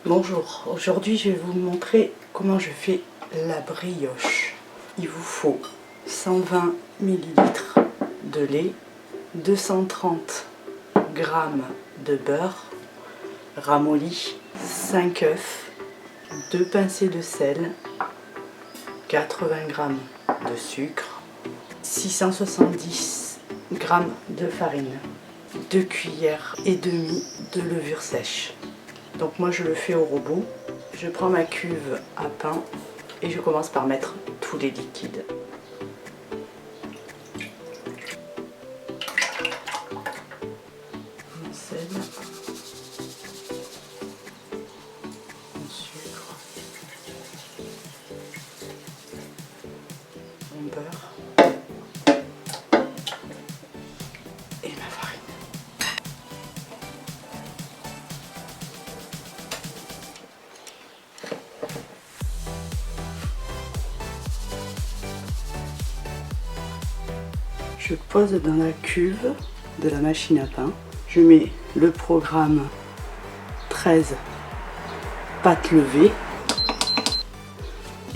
Bonjour, aujourd'hui je vais vous montrer comment je fais la brioche. Il vous faut 120 ml de lait, 230 g de beurre ramolli, 5 œufs, 2 pincées de sel, 80 g de sucre, 670 g de farine, 2 cuillères et demie de levure sèche. Donc moi je le fais au robot. Je prends ma cuve à pain et je commence par mettre tous les liquides. Mon sel, mon sucre, mon beurre et ma farine. Je pose dans la cuve de la machine à pain. Je mets le programme 13 pâte levée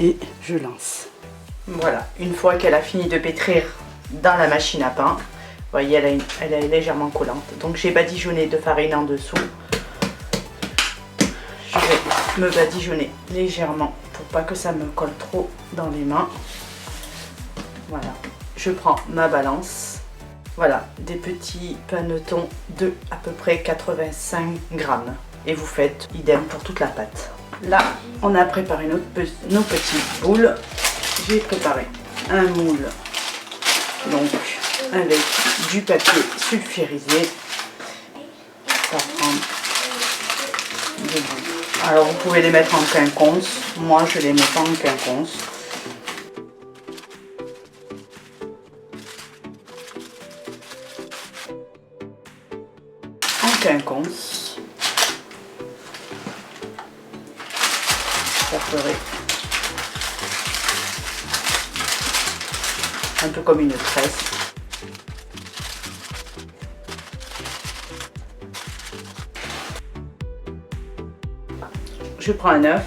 et je lance. Voilà, une fois qu'elle a fini de pétrir dans la machine à pain, vous voyez, elle est légèrement collante. Donc j'ai badigeonné de farine en dessous. Je vais me badigeonner légèrement pour pas que ça me colle trop dans les mains. Voilà. Je prends ma balance, voilà, des petits panetons de à peu près 85 grammes. Et vous faites idem pour toute la pâte. Là, on a préparé nos petites boules. J'ai préparé un moule, donc avec du papier sulfurisé. Ça prend des boules. Alors vous pouvez les mettre en quinconce. Moi, je les mets pas en quinconce. Quinconce, ça ferait un peu comme une tresse. Je prends un œuf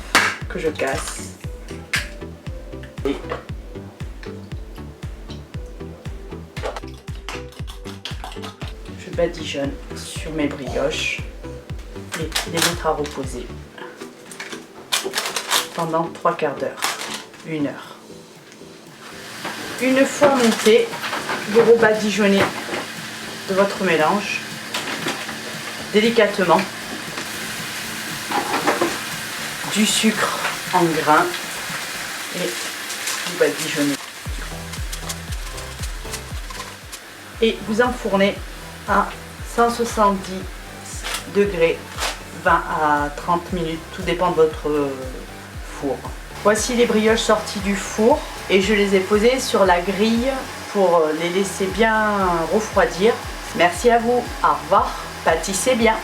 que je casse et je badigeonne sur mes brioches et les mettre à reposer pendant 3 quarts d'heure, 1 heure. Une fois monté, vous rebadigeonnez de votre mélange délicatement du sucre en grains et vous badigeonnez. Et vous enfournez à 170 degrés, 20 à 30 minutes, tout dépend de votre four. Voici les brioches sorties du four et je les ai posées sur la grille pour les laisser bien refroidir. Merci à vous, au revoir, pâtissez bien.